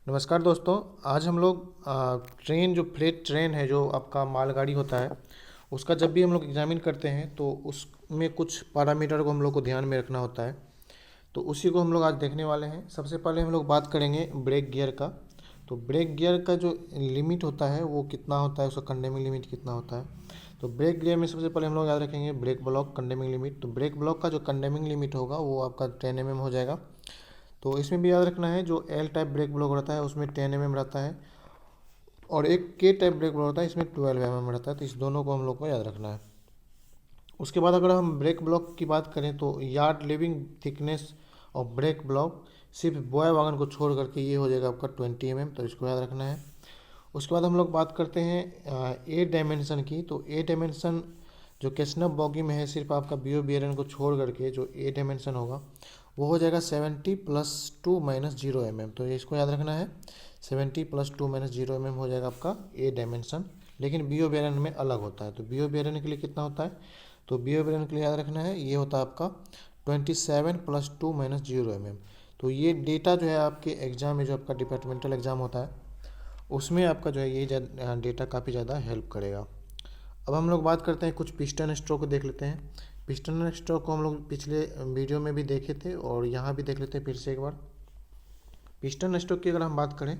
नमस्कार दोस्तों। आज हम लोग ट्रेन जो फ्रेट ट्रेन है जो आपका मालगाड़ी होता है उसका जब भी हम लोग एग्जामिन करते हैं तो उसमें कुछ पैरामीटर को हम लोग को ध्यान में रखना होता है। तो उसी को हम लोग आज देखने वाले हैं। सबसे पहले हम लोग बात करेंगे ब्रेक गियर का। तो ब्रेक गियर का जो लिमिट होता है वो कितना होता है, उसका कंडेमिंग लिमिट कितना होता है। तो ब्रेक गियर में सबसे पहले हम लोग याद रखेंगे ब्रेक ब्लॉक कंडेमिंग लिमिट। तो ब्रेक ब्लॉक का जो कंडेमिंग लिमिट होगा वो आपका 10 mm हो जाएगा। तो इसमें भी याद रखना है जो एल टाइप ब्रेक ब्लॉक रहता है उसमें 10 mm रहता है, और एक के टाइप ब्रेक ब्लॉक रहता है इसमें 12 mm रहता है। तो इस दोनों को हम लोग को याद रखना है। उसके बाद अगर हम ब्रेक ब्लॉक की बात करें तो यार्ड लिविंग थिकनेस और ब्रेक ब्लॉक सिर्फ बॉय वागन को छोड़ करके ये हो जाएगा आपका 20 mm। तो इसको याद रखना है। उसके बाद हम लोग बात करते हैं ए डायमेंशन की। तो ए डायमेंशन जो कैसनप बॉगी में है सिर्फ आपका बीओ बियरन को छोड़ करके जो ए डायमेंशन होगा वो हो जाएगा 70 + 2 - 0 mm। तो ये इसको याद रखना है। 70 + 2 - 0 mm हो जाएगा आपका ए डायमेंशन। लेकिन बीओ बियरन में अलग होता है। तो बीओ बियरन के लिए कितना होता है, तो बीओ बियरन के लिए याद रखना है ये होता है आपका 27 + 2 - 0 mm। तो ये डेटा जो है आपके एग्जाम में जो आपका डिपार्टमेंटल एग्जाम होता है उसमें आपका जो है ये डेटा काफ़ी ज़्यादा हेल्प करेगा। अब हम लोग बात करते हैं कुछ पिस्टन स्ट्रोक को देख लेते हैं। पिस्टन स्ट्रोक को हम लोग पिछले वीडियो में भी देखे थे और यहाँ भी देख लेते हैं फिर से एक बार। पिस्टन स्ट्रोक की अगर हम बात करें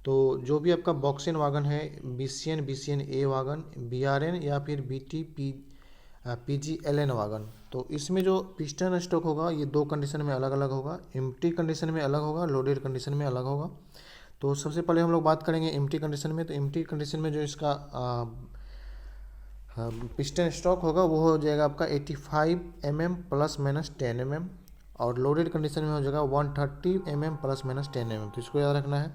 तो जो भी आपका बॉक्सेन वागन है, बीसीएन ए वागन, बीआरएन या फिर पीजीएलएन वागन, तो इसमें जो पिस्टन स्ट्रोक होगा ये दो कंडीशन में अलग अलग होगा। एम्प्टी कंडीशन में अलग होगा, लोडेड कंडीशन में अलग होगा। तो सबसे पहले हम लोग बात करेंगे एम्प्टी कंडीशन में। तो एम्प्टी कंडीशन में जो इसका पिस्टन स्ट्रोक होगा वो हो जाएगा आपका 85 mm ± 10 mm, और लोडेड कंडीशन में हो जाएगा 130 mm ± 10 mm। तो इसको याद रखना है।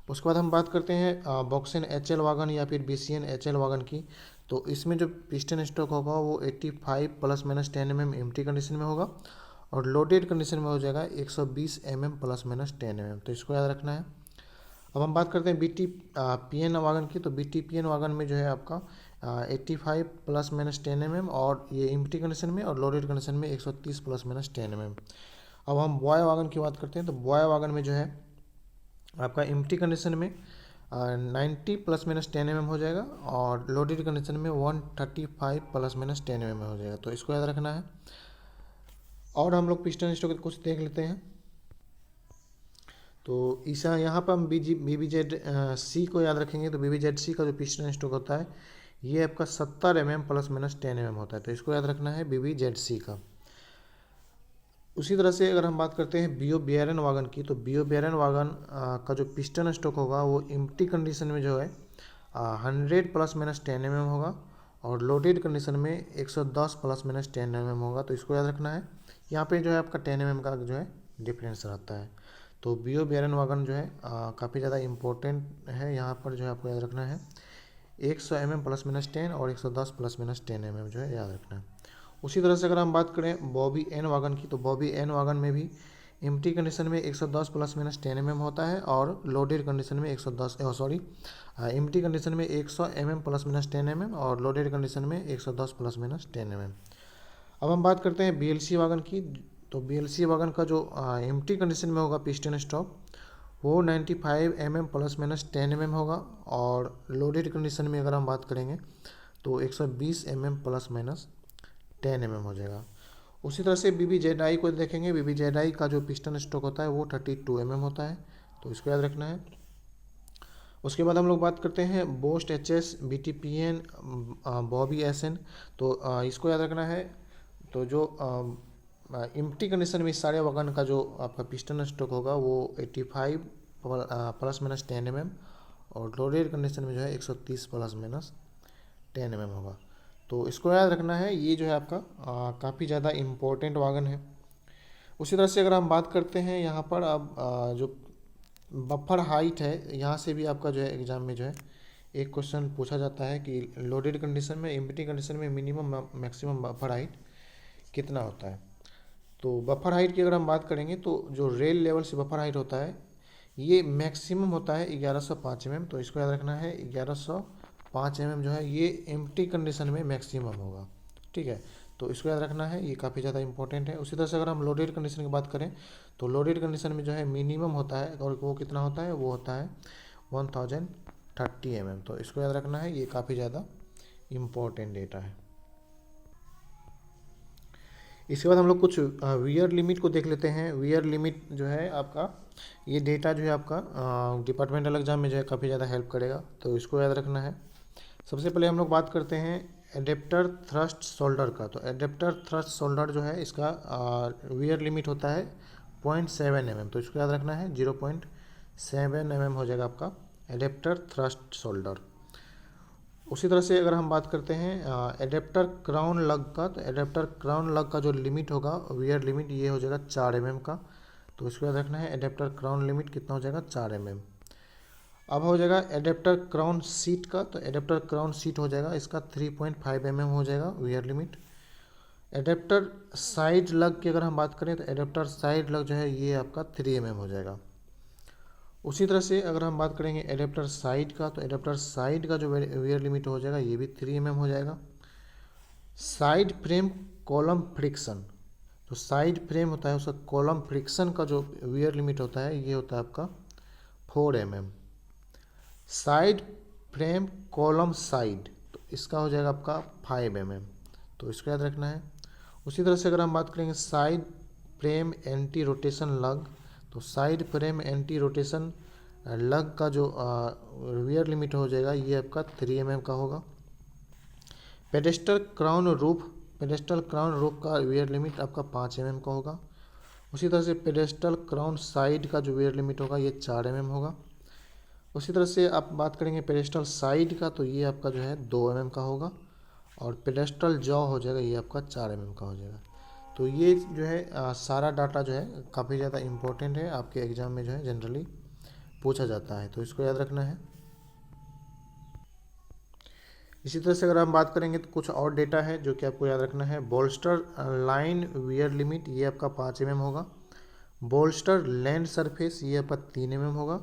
उसके बाद हम बात करते हैं बॉक्सेन एचएल वागन या फिर बीसीएन एचएल वागन की। तो इसमें जो पिस्टन स्ट्रोक होगा वो 85 ± 10 mm एम्प्टी कंडीशन में होगा, और लोडेड कंडीशन में हो जाएगा 120 mm ± 10 mm। तो इसको याद रखना है। अब हम बात करते हैं बीटी पीएन वागन की। तो बीटी पीएन वागन में जो है आपका 85 ± 10 mm, और ये एम्प्टी कंडीशन में, और लोडेड कंडीशन में 130 ± 10 mm। अब हम बॉय वागन की बात करते हैं। तो बॉय वागन में जो है आपका एम्प्टी कंडीशन में 90 ± 10 mm हो जाएगा, और लोडेड कंडीशन में 135 ± 10 mm हो जाएगा। तो इसको याद रखना है। और हम लोग पिस्टन स्ट्रोक कुछ देख लेते हैं। तो ईसा यहाँ पर हम BBZ सी को याद रखेंगे। तो BBZ सी का जो पिस्टन स्ट्रोक होता है ये आपका 70 mm ± 10 mm होता है। तो इसको याद रखना है BBZ सी का। उसी तरह से अगर हम बात करते हैं बीओ बियरन वागन की। तो बीओ बियरन वागन का जो पिस्टन स्ट्रोक होगा वो एम्प्टी कंडीशन में जो है 100 ± 10 mm होगा, और लोडेड कंडीशन में 110 ± 10 mm होगा। तो इसको याद रखना है। यहाँ पे जो है आपका 10 mm का जो है डिफरेंस रहता है। तो बीओ बियरन वागन जो है काफ़ी ज़्यादा इम्पोर्टेंट है। यहाँ पर जो है आपको याद रखना है 100 mm ± 10 और 110 ± 10 mm जो है याद रखना है। उसी तरह से अगर हम बात करें बॉबी एन वागन की। तो बॉबी एन वागन में भी एम्प्टी कंडीशन में 110 ± 10 mm होता है, और लोडेड कंडीशन में 110 एम्प्टी कंडीशन में 100 mm ± 10 mm, और लोडेड कंडीशन में 110 ± 10 mm। अब हम बात करते हैं बीएलसी वागन की। तो बीएलसी वागन का जो एम्प्टी कंडीशन में होगा पिस्टन स्ट्रोक वो 95 mm ± 10 mm होगा, और लोडेड कंडीशन में अगर हम बात करेंगे तो 120 mm ± 10 mm हो जाएगा। उसी तरह से BBZI को देखेंगे। BBZI का जो पिस्टन स्ट्रोक होता है वो 32 mm होता है। तो इसको याद रखना है। उसके बाद हम लोग बात करते हैं boast HS BTPN Bobby SN। तो इसको याद रखना है। तो जो एम्प्टी कंडीशन में इस सारे वागन का जो आपका पिस्टन स्ट्रोक होगा वो 85 ± 10 mm, और लोडेड कंडीशन में जो है 130 ± 10 mm होगा। तो इसको याद रखना है। ये जो है आपका काफ़ी ज़्यादा इम्पोर्टेंट वागन है। उसी तरह से अगर हम बात करते हैं यहाँ पर अब जो बफर हाइट है, यहाँ से भी आपका जो है एग्ज़ाम में जो है एक क्वेश्चन पूछा जाता है कि लोडेड कंडीशन में एम्प्टी कंडीशन में मिनिमम मैक्सिमम बफर हाइट कितना होता है। तो बफर हाइट की अगर हम बात करेंगे तो जो रेल लेवल से बफर हाइट होता है ये मैक्सिमम होता है 1105 mm। तो इसको याद रखना है 1105 mm जो है ये एम्प्टी कंडीशन में मैक्सिमम होगा। ठीक है। तो इसको याद रखना है, ये काफ़ी ज़्यादा इंपॉर्टेंट है। उसी तरह से अगर हम लोडेड कंडीशन की बात करें तो लोडेड कंडीशन में जो है मिनिमम होता है, और वो कितना होता है, वो होता है 1030 mm। तो इसको याद रखना है, ये काफ़ी ज़्यादा इम्पोर्टेंट डेटा है। इसके बाद हम लोग कुछ वियर लिमिट को देख लेते हैं। वियर लिमिट जो है आपका, ये डेटा जो है आपका डिपार्टमेंटल एग्जाम में जो है काफ़ी ज़्यादा हेल्प करेगा, तो इसको याद रखना है। सबसे पहले हम लोग बात करते हैं एडेप्टर थ्रस्ट शोल्डर का। तो एडेप्टर थ्रस्ट शोल्डर जो है इसका वियर लिमिट होता है 0.7 mm। तो इसको याद रखना है, 0.7 mm हो जाएगा आपका एडेप्टर थ्रस्ट शोल्डर। उसी तरह से अगर हम बात करते हैं एडेप्टर क्राउन लग का, तो एडेप्टर क्राउन लग का जो लिमिट होगा वियर लिमिट, ये हो जाएगा 4 mm का। तो इसको याद रखना है, एडेप्टर क्राउन लिमिट कितना हो जाएगा, 4 mm। अब हो जाएगा एडेप्टर क्राउन सीट का। तो एडेप्टर क्राउन सीट हो जाएगा इसका 3.5 mm हो जाएगा वियर लिमिट। एडेप्टर साइड लग की अगर हम बात करें तो एडेप्टर साइड लग जो है ये आपका 3 mm हो जाएगा। उसी तरह से अगर हम बात करेंगे एडेप्टर साइड का, तो एडेप्टर साइड का जो वियर लिमिट हो जाएगा ये भी 3 mm हो जाएगा। साइड फ्रेम कॉलम फ्रिक्शन, जो साइड फ्रेम होता है उसका कॉलम फ्रिक्शन का जो वियर लिमिट होता है ये होता है आपका 4 mm। Side frame column side, तो इसका हो जाएगा आपका 5 mm। तो इसको याद रखना है। उसी तरह से अगर हम बात करेंगे साइड फ्रेम एंटी रोटेशन लग, तो साइड फ्रेम एंटी रोटेशन लग का जो वियर लिमिट हो जाएगा ये आपका 3 mm का होगा। Pedestal crown roof, pedestal crown roof का वियर लिमिट आपका 5 mm का होगा। उसी तरह से पेडेस्टल क्राउन साइड का जो वियर लिमिट होगा ये 4 mm होगा। उसी तरह से आप बात करेंगे पेडेस्टल साइड का, तो ये आपका जो है 2 mm का होगा। और पेडेस्टल जॉ हो जाएगा ये आपका 4 mm का हो जाएगा। तो ये जो है सारा डाटा जो है काफ़ी ज़्यादा इम्पोर्टेंट है, आपके एग्ज़ाम में जो है जनरली पूछा जाता है, तो इसको याद रखना है। इसी तरह से अगर हम बात करेंगे तो कुछ और डेटा है जो कि आपको याद रखना है। बोल्स्टर लाइन वियर लिमिट ये आपका 5 mm होगा। बोल्स्टर लैंड सरफेस ये आपका 3 mm होगा।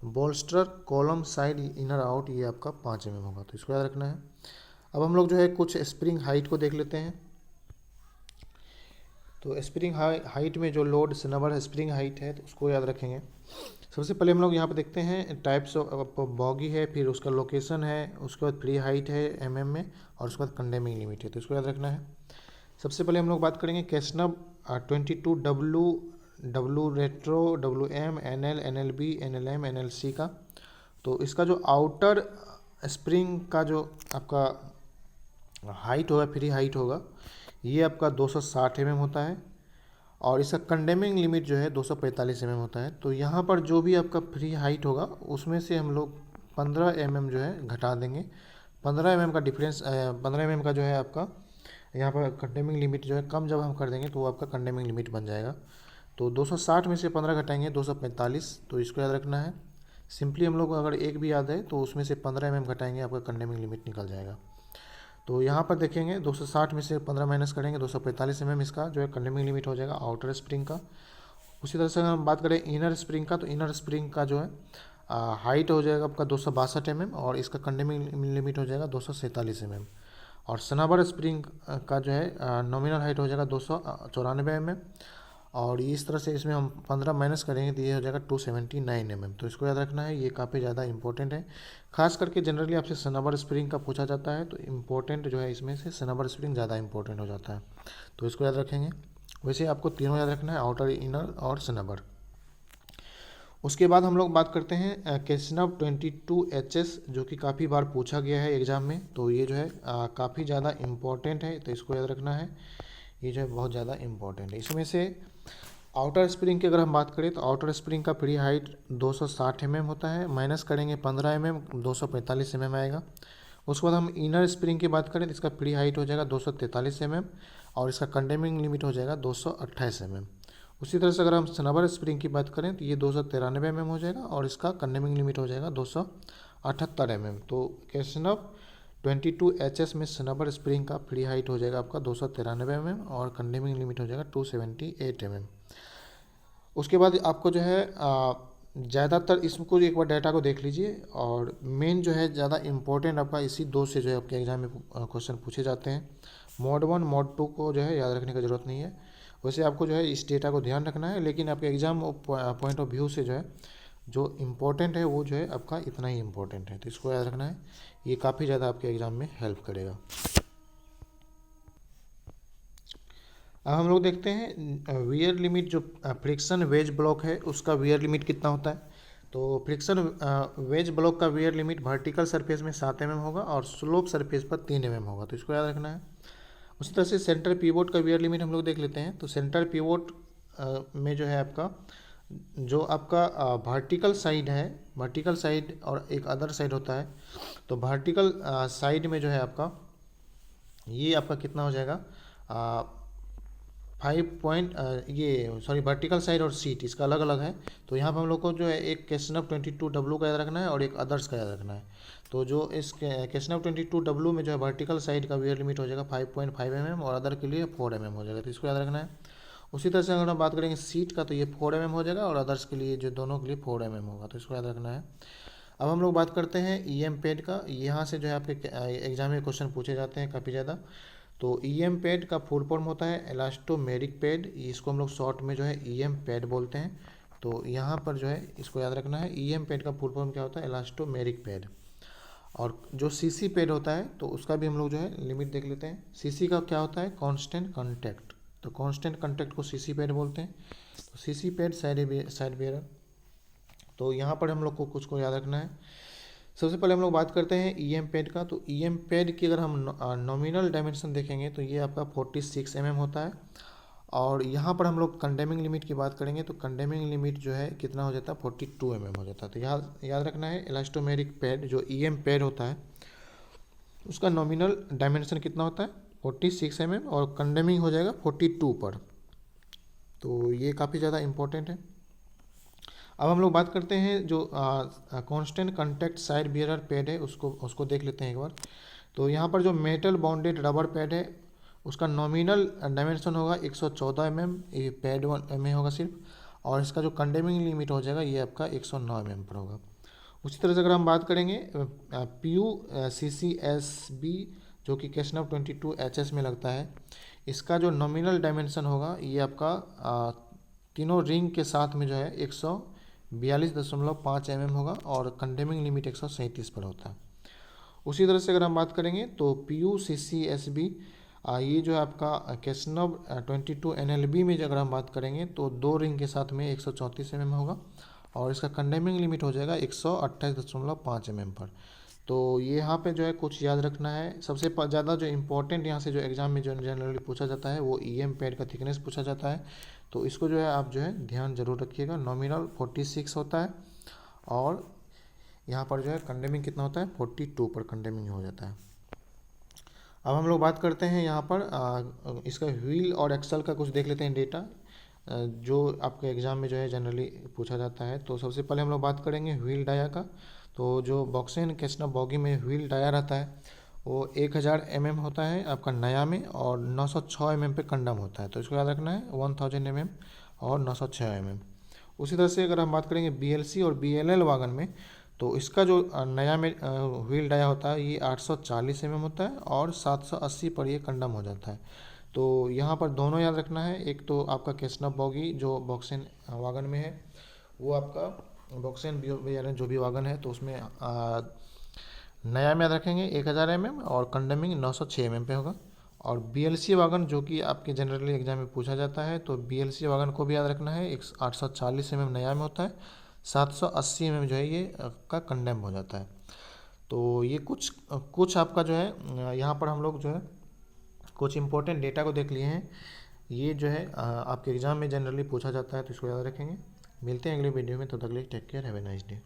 Bolster column side inner out ये आपका 5 mm होगा, तो इसको याद रखना है। अब हम लोग जो है कुछ स्प्रिंग हाइट को देख लेते हैं। तो स्प्रिंग हाइट में जो लोड नंबर स्प्रिंग हाइट है तो उसको याद रखेंगे। सबसे पहले हम लोग यहाँ पे देखते हैं टाइप्स ऑफ बॉगी है, फिर उसका लोकेशन है, उसके बाद फ्री हाइट है mm में, और उसके बाद कंडेमिंग लिमिट है, तो इसको याद रखना है। सबसे पहले हम लोग बात करेंगे कैसनव 22W W retro WM NL NLB NLM NLC का। तो इसका जो आउटर स्प्रिंग का जो आपका हाइट होगा, फ्री हाइट होगा, ये आपका 260 mm होता है, और इसका कंडेमिंग लिमिट जो है 245 mm होता है। तो यहाँ पर जो भी आपका फ्री हाइट होगा उसमें से हम लोग 15 mm जो है घटा देंगे। 15 mm का डिफरेंस 15 mm का जो है आपका यहाँ पर कंडेमिंग लिमिट जो है कम जब हम कर देंगे तो वो आपका कंडेमिंग लिमिट बन जाएगा। तो 260 में से 15 घटाएंगे 245, तो इसको याद रखना है। सिंपली हम लोग अगर एक भी याद है तो उसमें से 15 mm घटाएंगे, आपका कंडेमिंग लिमिट निकल जाएगा। तो यहाँ पर देखेंगे 260 में से 15 माइनस करेंगे 245 mm इसका जो है कंडेमिंग लिमिट हो जाएगा आउटर स्प्रिंग का। उसी तरह से अगर हम बात करें इनर स्प्रिंग का, तो इनर स्प्रिंग का जो है हाइट हो जाएगा आपका 262 mm, और इसका कंडेमिंग लिमिट हो जाएगा 247 mm। और सनाबर स्प्रिंग का जो है नॉमिनल हाइट हो जाएगा 294 mm, और इस तरह से इसमें हम 15 माइनस करेंगे तो ये हो जाएगा 279 mm। तो इसको याद रखना है, ये काफ़ी ज़्यादा इंपॉर्टेंट है। खास करके जनरली आपसे सनाबर स्प्रिंग का पूछा जाता है, तो इम्पोर्टेंट जो है इसमें से सनाबर स्प्रिंग ज़्यादा इंपॉर्टेंट हो जाता है, तो इसको याद रखेंगे। वैसे आपको तीनों याद रखना है, आउटर, इनर और सनाबर। उसके बाद हम लोग बात करते हैं कैसनव 22HS, जो कि काफ़ी बार पूछा गया है एग्ज़ाम में, तो ये जो है काफ़ी ज़्यादा इम्पोर्टेंट है, तो इसको याद रखना है, ये जो है बहुत ज़्यादा इम्पोर्टेंट है। इसमें से आउटर स्प्रिंग की अगर हम बात करें तो आउटर स्प्रिंग का फ्री हाइट 260 mm होता है, माइनस करेंगे 15 mm 245 mm आएगा। उसके बाद हम इनर स्प्रिंग की बात करें तो इसका फ्री हाइट हो जाएगा 243 mm, और इसका कंडेमिंग लिमिट हो जाएगा 228 mm। उसी तरह से अगर हम सनाबर स्प्रिंग की बात करें तो ये 293 mm हो जाएगा, और इसका कंडेमिंग लिमिट हो जाएगा 278 mm। तो कैसनव 22HS में सनाबर स्प्रिंग का फ्री हाइट हो जाएगा आपका 293 mm, और कंडेमिंग लिमिट हो जाएगा 278 mm। उसके बाद आपको जो है ज़्यादातर इसको एक बार डाटा को देख लीजिए, और मेन जो है ज़्यादा इम्पोर्टेंट आपका इसी दो से जो है आपके एग्जाम में क्वेश्चन पूछे जाते हैं। मोड 1 मोड 2 को जो है याद रखने की ज़रूरत नहीं है। वैसे आपको जो है इस डेटा को ध्यान रखना है, लेकिन आपके एग्ज़ाम पॉइंट ऑफ व्यू से जो है जो इम्पोर्टेंट है वो जो है आपका इतना ही इम्पोर्टेंट है, तो इसको याद रखना है। ये काफ़ी ज़्यादा आपके एग्ज़ाम में हेल्प करेगा। अब हम लोग देखते हैं वियर लिमिट, जो फ्रिक्शन वेज ब्लॉक है उसका वियर लिमिट कितना होता है। तो फ्रिक्शन वेज ब्लॉक का वियर लिमिट वर्टिकल सरफेस में 7 mm होगा और स्लोप सरफेस पर 3 mm होगा, तो इसको याद रखना है। उसी तरह से सेंटर पिवोट का वियर लिमिट हम लोग देख लेते हैं। तो सेंटर पिवोट में जो है आपका जो आपका वर्टिकल साइड है, वर्टिकल साइड और एक अदर साइड होता है। तो वर्टिकल साइड में जो है आपका ये आपका कितना हो जाएगा 5 पॉइंट ये सॉरी वर्टिकल साइड और सीट इसका अलग अलग है। तो यहाँ पर हम लोग को जो है एक केशनव 22W का याद रखना है और एक अदर्स का याद रखना है। तो जो इस केशनव 22W में जो है वर्टिकल साइड का वियर लिमिट हो जाएगा 5.5 mm और अदर के लिए 4 mm हो जाएगा, तो इसको याद रखना है। उसी तरह से अगर हम बात करेंगे सीट का, तो ये 4 mm हो जाएगा और अदर्स के लिए जो दोनों के लिए 4 mm होगा, तो इसको याद रखना है। अब हम लोग बात करते हैं EM पैड का। यहाँ से जो है आपके एग्जाम में क्वेश्चन पूछे जाते हैं काफ़ी ज़्यादा। तो EM पैड का फुल फॉर्म होता है इलास्टोमेरिक पैड, इसको हम लोग शॉर्ट में जो है EM पैड बोलते हैं। तो यहाँ पर जो है इसको याद रखना है, EM पैड का फुल फॉर्म क्या होता है, इलास्टोमेरिक पैड। और जो CC पैड होता है तो उसका भी हम लोग जो है लिमिट देख लेते हैं। CC का क्या होता है, कांस्टेंट कांटेक्ट, तो कांस्टेंट कांटेक्ट को CC पैड बोलते हैं। तो CC पैड साइड बेयरर। तो यहाँ पर हम लोग को कुछ को याद रखना है। सबसे पहले हम लोग बात करते हैं EM पैड का। तो EM पैड की अगर हम नॉमिनल डायमेंशन देखेंगे तो ये आपका 46 mm होता है। और यहाँ पर हम लोग कंडेमिंग लिमिट की बात करेंगे तो कंडेमिंग लिमिट जो है कितना हो जाता है, 42 mm हो जाता है। तो याद रखना है इलास्टोमेरिक पैड जो EM पैड होता है उसका नॉमिनल डायमेंशन कितना होता है, 46 mm और कंडेमिंग हो जाएगा 42 पर। तो ये काफ़ी ज़्यादा इम्पोर्टेंट है। अब हम लोग बात करते हैं जो constant contact side bearer pad है उसको देख लेते हैं एक बार। तो यहाँ पर जो मेटल बॉन्डेड रबर पैड है उसका नॉमिनल डायमेंशन होगा 114 mm, ये पैड 1 में होगा सिर्फ। और इसका जो कंडेमिंग लिमिट हो जाएगा ये आपका 109 mm पर होगा। उसी तरह से अगर हम बात करेंगे PU-CCSB जो कि केशनव 22HS में लगता है, इसका जो नॉमिनल डायमेंशन होगा ये आपका तीनों रिंग के साथ में जो है 142.5 mm होगा और कंडेमिंग लिमिट 137 पर होता है। उसी तरह से अगर हम बात करेंगे तो PU-CCSB ये जो है आपका केशनव 22 NLB में अगर हम बात करेंगे तो 2 रिंग के साथ में 134 mm होगा और इसका कंडेमिंग लिमिट हो जाएगा 128.5 mm पर। तो ये यहाँ पे जो है कुछ याद रखना है। सबसे ज़्यादा जो इम्पोर्टेंट यहाँ से जो एग्ज़ाम में जो जनरली पूछा जाता है वो EM पैड का थिकनेस पूछा जाता है। तो इसको जो है आप जो है ध्यान जरूर रखिएगा। नॉमिनल 46 होता है और यहाँ पर जो है कंडेमिंग कितना होता है, 42 पर कंडेमिंग हो जाता है। अब हम लोग बात करते हैं यहाँ पर इसका व्हील और एक्सल का कुछ देख लेते हैं डेटा जो आपके एग्ज़ाम में जो है जनरली पूछा जाता है। तो सबसे पहले हम लोग बात करेंगे व्हील डाया का। तो जो बॉक्सेन केशनव बॉगी में व्हील डाया रहता है वो 1000 mm होता है आपका नया में और 906 mm पे कंडम होता है, तो इसको याद रखना है 1000 mm और 906 mm। उसी तरह से अगर हम बात करेंगे BLC और BLL वागन में तो इसका जो नया में व्हील डाया होता है ये 840 mm होता है और 780 पर ये कंडम हो जाता है। तो यहाँ पर दोनों याद रखना है, एक तो आपका केशनव बॉगी जो बॉक्सेन वागन में है वो आपका बॉक्सेन जो भी वागन है तो उसमें नया में याद रखेंगे 1000 mm और कंडेमिंग 906 mm पे होगा। और BLC वागन जो कि आपके जनरली एग्जाम में पूछा जाता है तो BLC वागन को भी याद रखना है 840 mm नया में होता है, 780 mm जो है ये का कंडेम हो जाता है। तो ये कुछ आपका जो है यहाँ पर हम लोग जो है कुछ इंपॉर्टेंट डेटा को देख लिए हैं। ये जो है आपके एग्ज़ाम में जनरली पूछा जाता है तो इसको याद रखेंगे। मिलते हैं अगले वीडियो में, तो तक के लिए take care, have a nice day.